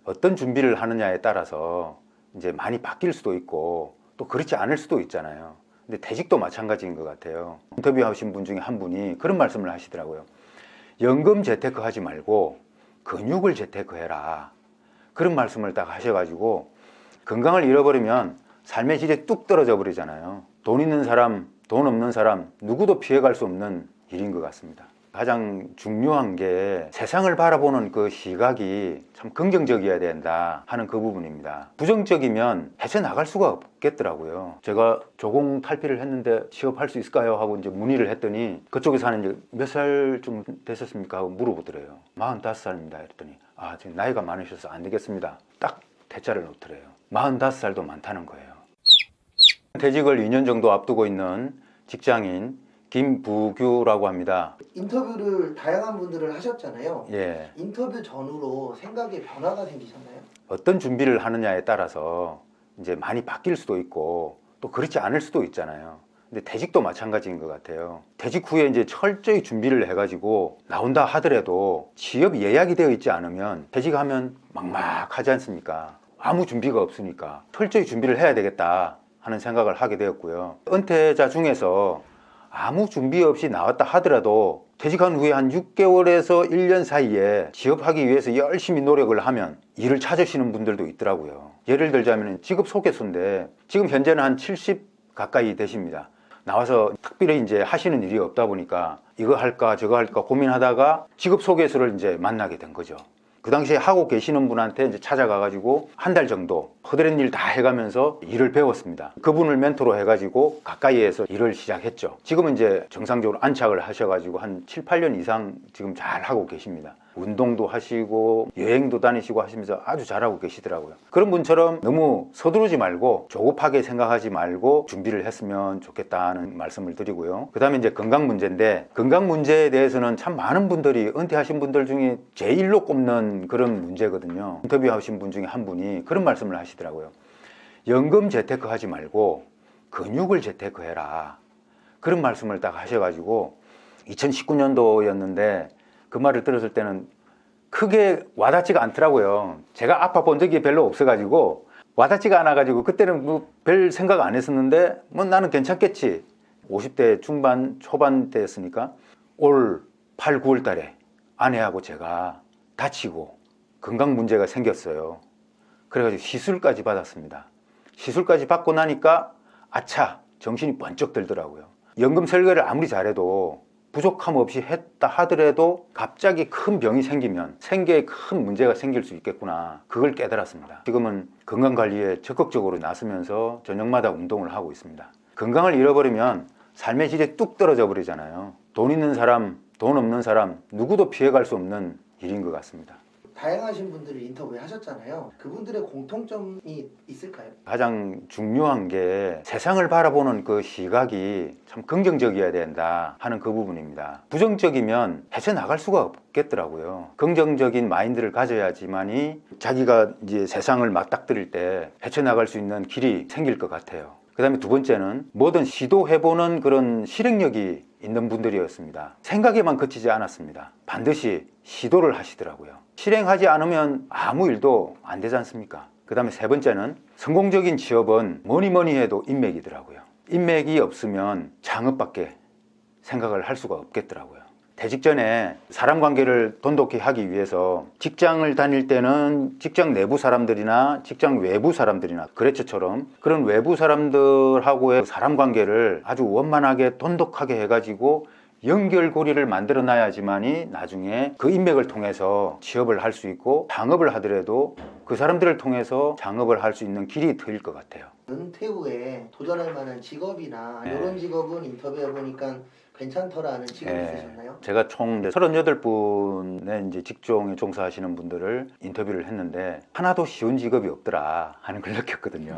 어떤 준비를 하느냐에 따라서 이제 많이 바뀔 수도 있고 또 그렇지 않을 수도 있잖아요. 근데 퇴직도 마찬가지인 것 같아요. 인터뷰하신 분 중에 한 분이 그런 말씀을 하시더라고요. 연금 재테크 하지 말고 근육을 재테크해라. 그런 말씀을 딱 하셔가지고 건강을 잃어버리면 삶의 질이 뚝 떨어져 버리잖아요. 돈 있는 사람, 돈 없는 사람 누구도 피해갈 수 없는 일인 것 같습니다. 가장 중요한 게 세상을 바라보는 그 시각이 참 긍정적이어야 된다 하는 그 부분입니다. 부정적이면 헤쳐나갈 수가 없겠더라고요. 제가 조공 탈피를 했는데 취업할 수 있을까요? 하고 이제 문의를 했더니 그쪽에서 하는 이제 몇 살쯤 되셨습니까? 하고 물어보더래요. 45살입니다. 이랬더니 지금 나이가 많으셔서 안 되겠습니다. 딱 대자를 놓더래요. 45살도 많다는 거예요. 퇴직을 2년 정도 앞두고 있는 직장인 김부규라고 합니다. 인터뷰를 다양한 분들을 하셨잖아요. 예. 인터뷰 전후로 생각에 변화가 생기셨나요? 어떤 준비를 하느냐에 따라서 이제 많이 바뀔 수도 있고 또 그렇지 않을 수도 있잖아요. 근데 퇴직도 마찬가지인 것 같아요. 퇴직 후에 이제 철저히 준비를 해가지고 나온다 하더라도 취업 예약이 되어 있지 않으면 퇴직하면 막막하지 않습니까? 아무 준비가 없으니까 철저히 준비를 해야 되겠다 하는 생각을 하게 되었고요. 은퇴자 중에서 아무 준비 없이 나왔다 하더라도 퇴직한 후에 한 6개월에서 1년 사이에 취업하기 위해서 열심히 노력을 하면 일을 찾으시는 분들도 있더라고요. 예를 들자면 직업 소개서인데 지금 현재는 한 70 가까이 되십니다. 나와서 특별히 이제 하시는 일이 없다 보니까 이거 할까 저거 할까 고민하다가 직업 소개서를 이제 만나게 된 거죠. 그 당시에 하고 계시는 분한테 이제 찾아가가지고 한 달 정도 허드렛 일 다 해가면서 일을 배웠습니다. 그분을 멘토로 해가지고 가까이에서 일을 시작했죠. 지금은 이제 정상적으로 안착을 하셔가지고 한 7, 8년 이상 지금 잘 하고 계십니다. 운동도 하시고 여행도 다니시고 하시면서 아주 잘하고 계시더라고요. 그런 분처럼 너무 서두르지 말고 조급하게 생각하지 말고 준비를 했으면 좋겠다는 말씀을 드리고요. 그 다음에 이제 건강 문제인데 건강 문제에 대해서는 참 많은 분들이 은퇴하신 분들 중에 제일로 꼽는 그런 문제거든요. 인터뷰하신 분 중에 한 분이 그런 말씀을 하시더라고요. 연금 재테크 하지 말고 근육을 재테크해라. 그런 말씀을 딱 하셔가지고 2019년도였는데 그 말을 들었을 때는 크게 와닿지가 않더라고요. 제가 아파 본 적이 별로 없어가지고 와닿지가 않아가지고 그때는 뭐 별 생각 안 했었는데 뭐 나는 괜찮겠지. 50대 중반 초반 때였으니까 올 8, 9월 달에 아내하고 제가 다치고 건강 문제가 생겼어요. 그래가지고 시술까지 받았습니다. 시술까지 받고 나니까 아차 정신이 번쩍 들더라고요. 연금 설계를 아무리 잘해도 부족함 없이 했다 하더라도 갑자기 큰 병이 생기면 생계에 큰 문제가 생길 수 있겠구나. 그걸 깨달았습니다. 지금은 건강관리에 적극적으로 나서면서 저녁마다 운동을 하고 있습니다. 건강을 잃어버리면 삶의 질이 뚝 떨어져 버리잖아요. 돈 있는 사람, 돈 없는 사람 누구도 피해갈 수 없는 일인 것 같습니다. 다양하신 분들을 인터뷰 하셨잖아요. 그분들의 공통점이 있을까요? 가장 중요한 게 세상을 바라보는 그 시각이 참 긍정적이어야 된다 하는 그 부분입니다. 부정적이면 헤쳐나갈 수가 없겠더라고요. 긍정적인 마인드를 가져야지만이 자기가 이제 세상을 맞닥뜨릴 때 헤쳐나갈 수 있는 길이 생길 것 같아요. 그 다음에 두 번째는 뭐든 시도해보는 그런 실행력이 있는 분들이었습니다. 생각에만 그치지 않았습니다. 반드시 시도를 하시더라고요. 실행하지 않으면 아무 일도 안 되지 않습니까? 그 다음에 세 번째는 성공적인 취업은 뭐니 해도 인맥이더라고요. 인맥이 없으면 창업밖에 생각을 할 수가 없겠더라고요. 퇴직 전에 사람 관계를 돈독히 하기 위해서 직장을 다닐 때는 직장 내부 사람들이나 직장 외부 사람들이나 그레처처럼 그런 외부 사람들하고의 사람 관계를 아주 원만하게 돈독하게 해가지고 연결고리를 만들어 놔야지만이 나중에 그 인맥을 통해서 취업을 할 수 있고 창업을 하더라도 그 사람들을 통해서 창업을 할 수 있는 길이 트일 것 같아요. 은퇴 후에 도전할 만한 직업이나 이런 직업은 인터뷰해 보니까 괜찮더라는 직업이 있으셨나요? 제가 총 38분의 이제 직종에 종사하시는 분들을 인터뷰를 했는데 하나도 쉬운 직업이 없더라 하는 걸 느꼈거든요.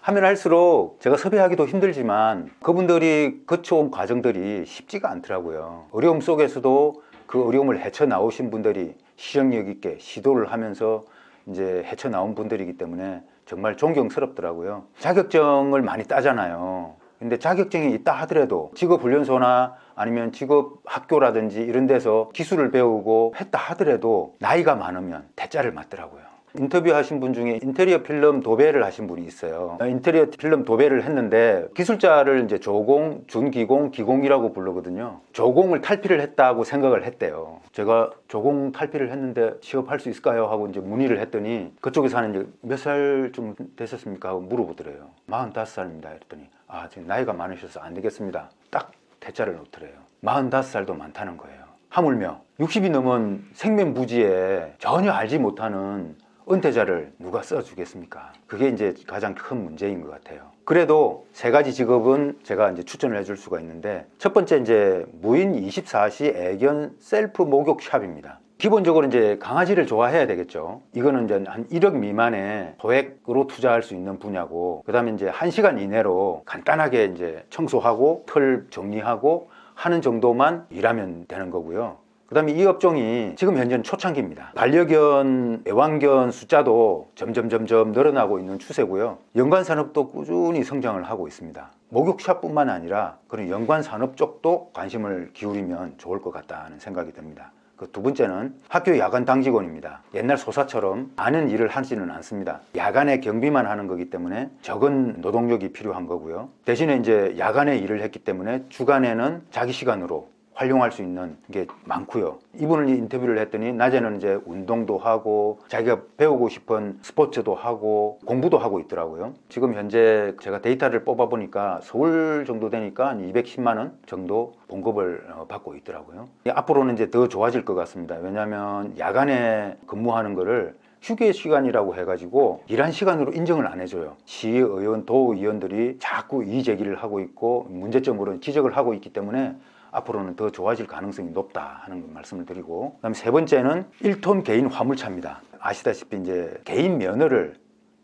하면 할수록 제가 섭외하기도 힘들지만 그분들이 거쳐온 과정들이 쉽지가 않더라고요. 어려움 속에서도 그 어려움을 헤쳐나오신 분들이 실행력 있게 시도를 하면서 이제 헤쳐나온 분들이기 때문에 정말 존경스럽더라고요. 자격증을 많이 따잖아요. 근데 자격증이 있다 하더라도 직업훈련소나 아니면 직업학교라든지 이런 데서 기술을 배우고 했다 하더라도 나이가 많으면 대자를 맞더라고요. 인터뷰하신 분 중에 인테리어 필름 도배를 하신 분이 있어요. 인테리어 필름 도배를 했는데 기술자를 이제 조공, 준기공, 기공이라고 부르거든요. 조공을 탈피를 했다고 생각을 했대요. 제가 조공 탈피를 했는데 취업할 수 있을까요? 하고 이제 문의를 했더니 그쪽에서 하는 이제 몇 살쯤 되셨습니까? 하고 물어보더래요. 45살입니다. 이랬더니 아, 지금 나이가 많으셔서 안 되겠습니다. 딱 대자를 놓더래요. 45살도 많다는 거예요. 하물며 60이 넘은 생명부지에 전혀 알지 못하는 은퇴자를 누가 써주겠습니까? 그게 이제 가장 큰 문제인 것 같아요. 그래도 세 가지 직업은 제가 이제 추천을 해줄 수가 있는데, 첫 번째 이제 무인 24시 애견 셀프 목욕샵입니다. 기본적으로 이제 강아지를 좋아해야 되겠죠. 이거는 이제 한 1억 미만의 소액으로 투자할 수 있는 분야고, 그 다음에 이제 1시간 이내로 간단하게 이제 청소하고 털 정리하고 하는 정도만 일하면 되는 거고요. 그 다음에 이 업종이 지금 현재는 초창기입니다. 반려견, 애완견 숫자도 점점 늘어나고 있는 추세고요. 연관산업도 꾸준히 성장을 하고 있습니다. 목욕샵뿐만 아니라 그런 연관산업 쪽도 관심을 기울이면 좋을 것 같다는 생각이 듭니다. 그 두 번째는 학교 야간 당직원입니다. 옛날 소사처럼 많은 일을 하지는 않습니다. 야간에 경비만 하는 거기 때문에 적은 노동력이 필요한 거고요. 대신에 이제 야간에 일을 했기 때문에 주간에는 자기 시간으로 활용할 수 있는 게 많고요. 이분을 인터뷰를 했더니 낮에는 이제 운동도 하고 자기가 배우고 싶은 스포츠도 하고 공부도 하고 있더라고요. 지금 현재 제가 데이터를 뽑아 보니까 서울 정도 되니까 한 210만 원 정도 봉급을 받고 있더라고요. 앞으로는 이제 더 좋아질 것 같습니다. 왜냐하면 야간에 근무하는 거를 휴게 시간이라고 해가지고 일한 시간으로 인정을 안 해줘요. 시의원, 도의원들이 자꾸 이의 제기를 하고 있고 문제점으로 지적을 하고 있기 때문에 앞으로는 더 좋아질 가능성이 높다 하는 말씀을 드리고, 그다음 세 번째는 1톤 개인 화물차입니다. 아시다시피 이제 개인 면허를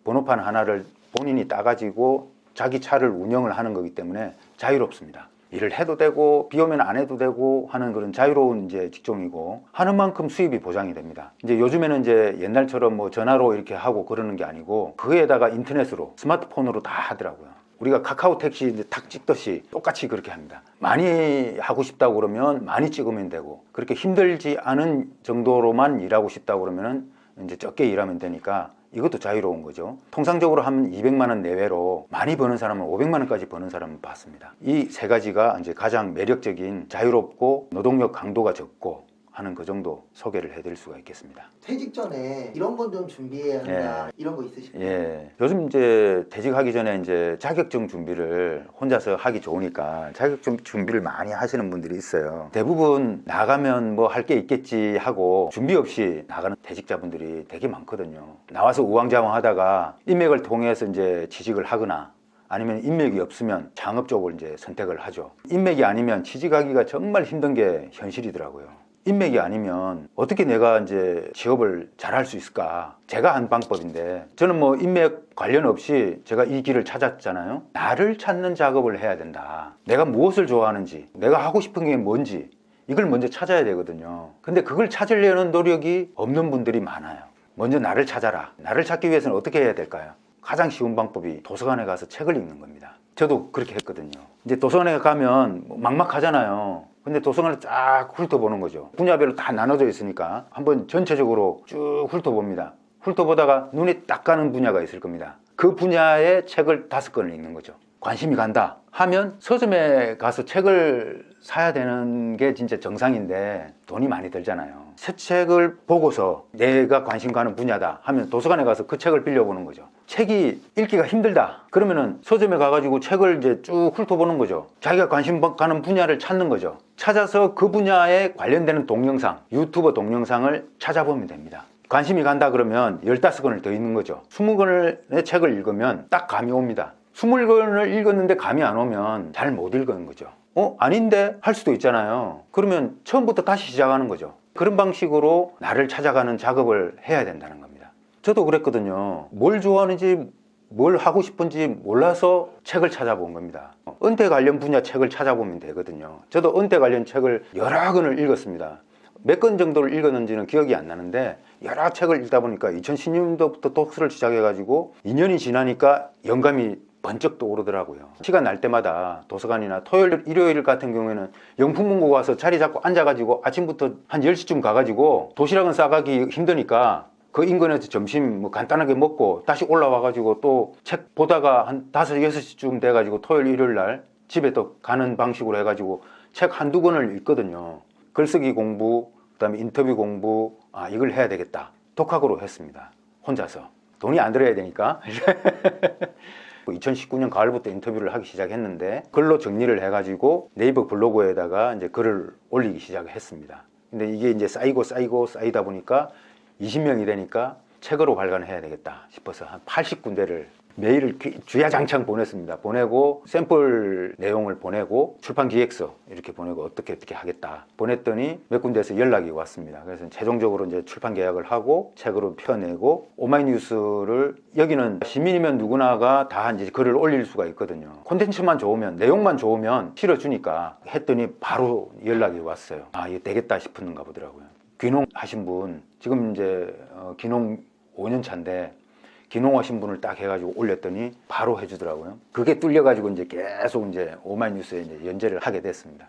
번호판 하나를 본인이 따가지고 자기 차를 운영을 하는 거기 때문에 자유롭습니다. 일을 해도 되고 비 오면 안 해도 되고 하는 그런 자유로운 이제 직종이고, 하는 만큼 수입이 보장이 됩니다. 이제 요즘에는 이제 옛날처럼 뭐 전화로 이렇게 하고 그러는 게 아니고 그에다가 인터넷으로 스마트폰으로 다 하더라고요. 우리가 카카오 택시 이제 탁 찍듯이 똑같이 그렇게 합니다. 많이 하고 싶다고 그러면 많이 찍으면 되고, 그렇게 힘들지 않은 정도로만 일하고 싶다고 그러면 이제 적게 일하면 되니까 이것도 자유로운 거죠. 통상적으로 한 200만 원 내외로 많이 버는 사람은 500만 원까지 버는 사람은 봤습니다. 이 세 가지가 이제 가장 매력적인, 자유롭고 노동력 강도가 적고 하는 그 정도 소개를 해드릴 수가 있겠습니다. 퇴직 전에 이런 건 좀 준비해야 한다, 이런 거 있으실까요? 예. 요즘 이제 퇴직하기 전에 이제 자격증 준비를 혼자서 하기 좋으니까 자격증 준비를 많이 하시는 분들이 있어요. 대부분 나가면 뭐 할 게 있겠지 하고 준비 없이 나가는 퇴직자분들이 되게 많거든요. 나와서 우왕좌왕 하다가 인맥을 통해서 이제 취직을 하거나 아니면 인맥이 없으면 창업 쪽을 이제 선택을 하죠. 인맥이 아니면 취직하기가 정말 힘든 게 현실이더라고요. 인맥이 아니면 어떻게 내가 이제 취업을 잘할 수 있을까? 제가 한 방법인데, 저는 뭐 인맥 관련 없이 제가 이 길을 찾았잖아요. 나를 찾는 작업을 해야 된다. 내가 무엇을 좋아하는지, 내가 하고 싶은 게 뭔지 이걸 먼저 찾아야 되거든요. 근데 그걸 찾으려는 노력이 없는 분들이 많아요. 먼저 나를 찾아라. 나를 찾기 위해서는 어떻게 해야 될까요? 가장 쉬운 방법이 도서관에 가서 책을 읽는 겁니다. 저도 그렇게 했거든요. 이제 도서관에 가면 막막하잖아요. 근데 도서관을 쫙 훑어보는 거죠. 분야별로 다 나눠져 있으니까 한번 전체적으로 쭉 훑어봅니다. 훑어보다가 눈에 딱 가는 분야가 있을 겁니다. 그 분야의 책을 5권을 읽는 거죠. 관심이 간다 하면 서점에 가서 책을 사야 되는 게 진짜 정상인데 돈이 많이 들잖아요. 새 책을 보고서 내가 관심 가는 분야다 하면 도서관에 가서 그 책을 빌려보는 거죠. 책이 읽기가 힘들다 그러면은 서점에 가가지고 책을 이제 쭉 훑어보는 거죠. 자기가 관심 가는 분야를 찾는 거죠. 찾아서 그 분야에 관련되는 동영상, 유튜버 동영상을 찾아보면 됩니다. 관심이 간다 그러면 15권을 더 읽는 거죠. 20권의 책을 읽으면 딱 감이 옵니다. 20권을 읽었는데 감이 안 오면 잘 못 읽는 거죠. 아닌데? 할 수도 있잖아요. 그러면 처음부터 다시 시작하는 거죠. 그런 방식으로 나를 찾아가는 작업을 해야 된다는 겁니다. 저도 그랬거든요. 뭘 좋아하는지 뭘 하고 싶은지 몰라서 책을 찾아본 겁니다. 은퇴 관련 분야 책을 찾아보면 되거든요. 저도 은퇴 관련 책을 여러 권을 읽었습니다. 몇 권 정도를 읽었는지는 기억이 안 나는데 여러 책을 읽다 보니까 2010년도부터 독서를 시작해가지고 2년이 지나니까 영감이 번쩍 떠오르더라고요. 시간 날 때마다 도서관이나 토요일, 일요일 같은 경우에는 영풍문고 가서 자리 잡고 앉아가지고 아침부터 한 10시쯤 가가지고 도시락은 싸가기 힘드니까 그 인근에서 점심 뭐 간단하게 먹고 다시 올라와가지고 또 책 보다가 한 5, 6시쯤 돼가지고 토요일, 일요일 날 집에 또 가는 방식으로 해가지고 책 한두 권을 읽거든요. 글쓰기 공부, 그다음에 인터뷰 공부, 이걸 해야 되겠다. 독학으로 했습니다. 혼자서. 돈이 안 들어야 되니까. 2019년 가을부터 인터뷰를 하기 시작했는데 글로 정리를 해가지고 네이버 블로그에다가 이제 글을 올리기 시작했습니다. 근데 이게 이제 쌓이고 쌓이다 보니까 20명이 되니까 책으로 발간해야 되겠다 싶어서 한 80군데를 메일을 주야장창 보냈습니다. 보내고 샘플 내용을 보내고 출판 기획서 이렇게 보내고 어떻게 하겠다 보냈더니 몇 군데에서 연락이 왔습니다. 그래서 최종적으로 이제 출판 계약을 하고 책으로 펴내고 오마이뉴스를 여기는 시민이면 누구나가 다 이제 글을 올릴 수가 있거든요. 콘텐츠만 좋으면 내용만 좋으면 실어주니까 했더니 바로 연락이 왔어요. 이게 되겠다 싶은가 보더라고요. 귀농 하신 분 지금 이제 귀농 5년 차인데 귀농하신 분을 딱 해가지고 올렸더니 바로 해주더라고요. 그게 뚫려가지고 이제 계속 이제 오마이뉴스에 이제 연재를 하게 됐습니다.